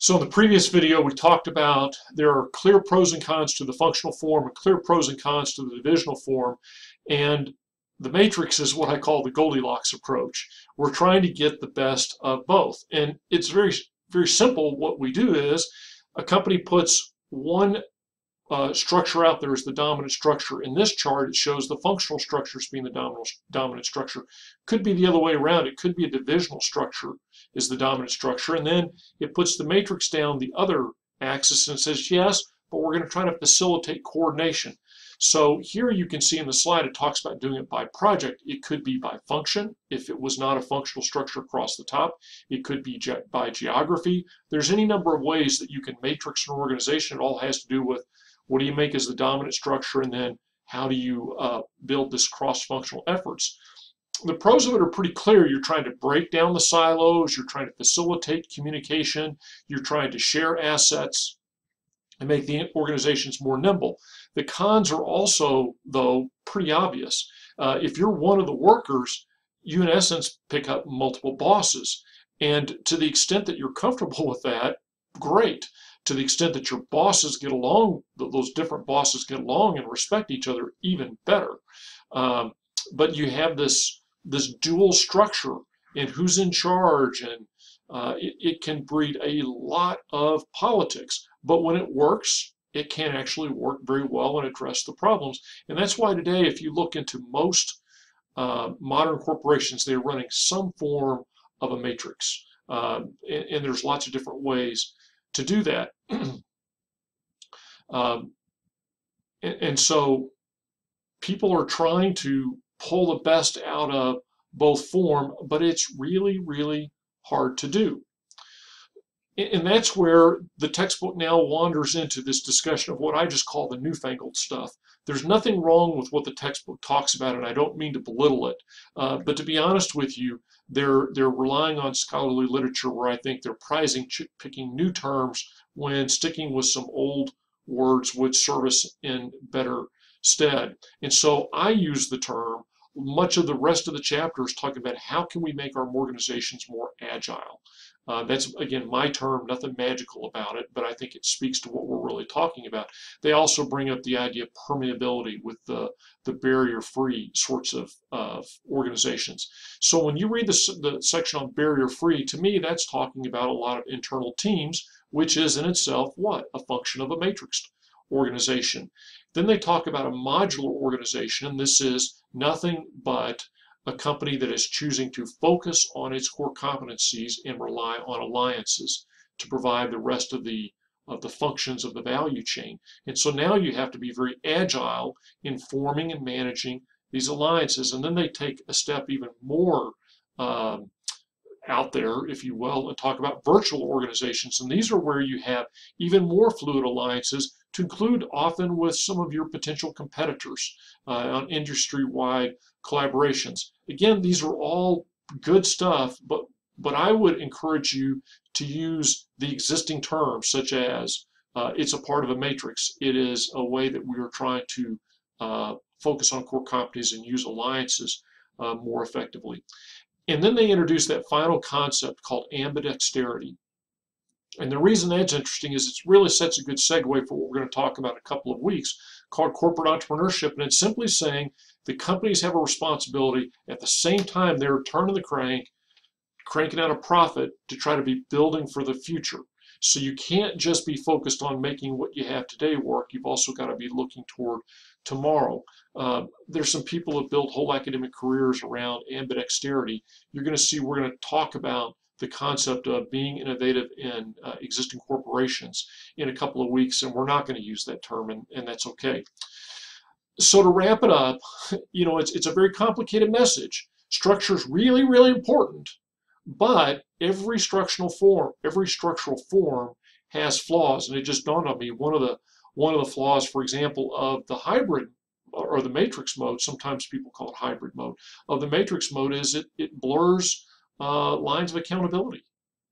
So in the previous video, we talked about there are clear pros and cons to the functional form and clear pros and cons to the divisional form. And the matrix is what I call the Goldilocks approach. We're trying to get the best of both. And it's very, very simple. What we do is a company puts one structure out there as the dominant structure. In this chart, it shows the functional structure as being the dominant structure. Could be the other way around. It could be a divisional structure is the dominant structure. And then it puts the matrix down the other axis and says, yes, but we're going to try to facilitate coordination. So here you can see in the slide, it talks about doing it by project. It could be by function, if it was not a functional structure across the top. It could be by geography. There's any number of ways that you can matrix an organization. It all has to do with what do you make as the dominant structure, and then how do you build this cross-functional efforts. The pros of it are pretty clear. You're trying to break down the silos. You're trying to facilitate communication. You're trying to share assets and make the organizations more nimble. The cons are also, though, pretty obvious. If you're one of the workers, you in essence pick up multiple bosses. And to the extent that you're comfortable with that, great. To the extent that your bosses get along, those different bosses get along and respect each other, even better. But you have this dual structure and who's in charge, and it can breed a lot of politics. But when it works, it can actually work very well and address the problems. And that's why today, if you look into most modern corporations, they're running some form of a matrix. And there's lots of different ways to do that. And so people are trying to pull the best out of both form, but it's really, really hard to do. And that's where the textbook now wanders into this discussion of what I just call the newfangled stuff. There's nothing wrong with what the textbook talks about, and I don't mean to belittle it. But to be honest with you, they're relying on scholarly literature where I think they're picking new terms when sticking with some old words would serve us in better stead. And so I use the term. Much of the rest of the chapter is talking about how can we make our organizations more agile. That's, again, my term, nothing magical about it, but I think it speaks to what we're really talking about. They also bring up the idea of permeability with the barrier-free sorts of organizations. So when you read the section on barrier-free, to me, that's talking about a lot of internal teams, which is in itself what? A function of a matrixed organization. Then they talk about a modular organization, and this is nothing but a company that is choosing to focus on its core competencies and rely on alliances to provide the rest of the functions of the value chain. And so now you have to be very agile in forming and managing these alliances. And then they take a step even more out there, if you will, and talk about virtual organizations. And these are where you have even more fluid alliances to include often with some of your potential competitors on industry-wide collaborations. Again, these are all good stuff, but I would encourage you to use the existing terms, such as it's a part of a matrix. It is a way that we are trying to focus on core competencies and use alliances more effectively. And then they introduce that final concept called ambidexterity. And the reason that's interesting is it really sets a good segue for what we're going to talk about in a couple of weeks, called corporate entrepreneurship. And it's simply saying the companies have a responsibility at the same time they're turning the crank, cranking out a profit to try to be building for the future. So you can't just be focused on making what you have today work. You've also got to be looking toward tomorrow. There's some people who have built whole academic careers around ambidexterity. You're going to see we're going to talk about the concept of being innovative in existing corporations in a couple of weeks, and we're not going to use that term, and that's okay. So to wrap it up, you know, it's a very complicated message. Structure is really, really important, but every structural form has flaws, and it just dawned on me one of the flaws, for example, of the hybrid or the matrix mode, sometimes people call it hybrid mode, of the matrix mode is it blurs lines of accountability.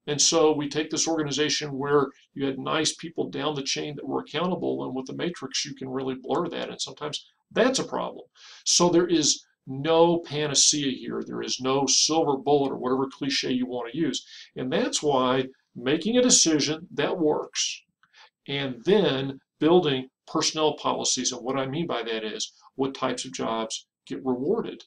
And so we take this organization where you had nice people down the chain that were accountable, and with the matrix you can really blur that, and sometimes that's a problem. So there is no panacea here. There is no silver bullet or whatever cliche you want to use. And that's why making a decision that works, and then building personnel policies. And what I mean by that is what types of jobs get rewarded.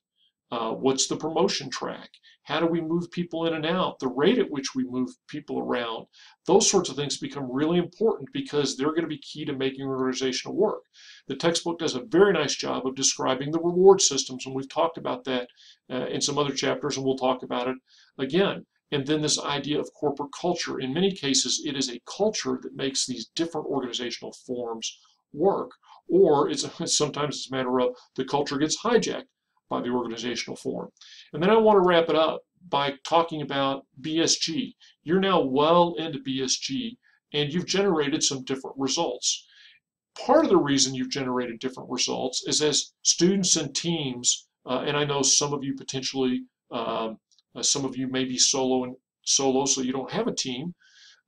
What's the promotion track? How do we move people in and out? The rate at which we move people around? Those sorts of things become really important because they're going to be key to making organizational work. The textbook does a very nice job of describing the reward systems, and we've talked about that in some other chapters, and we'll talk about it again. And then this idea of corporate culture. In many cases, it is a culture that makes these different organizational forms work, or sometimes it's a matter of the culture gets hijacked by the organizational form. And then I want to wrap it up by talking about BSG. You're now well into BSG, and you've generated some different results. Part of the reason you've generated different results is as students and teams, and I know some of you potentially, some of you may be solo, so you don't have a team,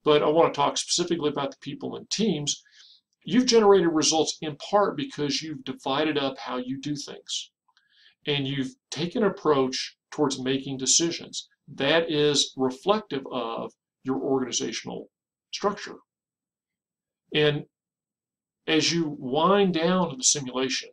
but I want to talk specifically about the people in teams. You've generated results in part because you've divided up how you do things, and you've taken an approach towards making decisions that is reflective of your organizational structure. And as you wind down the simulation,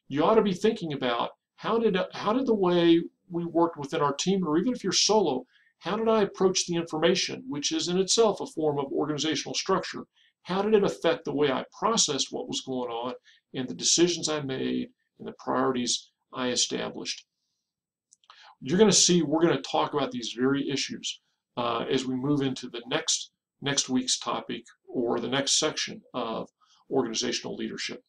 you ought to be thinking about how did the way we worked within our team, or even if you're solo, how did I approach the information, which is in itself a form of organizational structure? How did it affect the way I processed what was going on and the decisions I made and the priorities I established? You're going to see we're going to talk about these very issues as we move into the next week's topic or the next section of organizational leadership.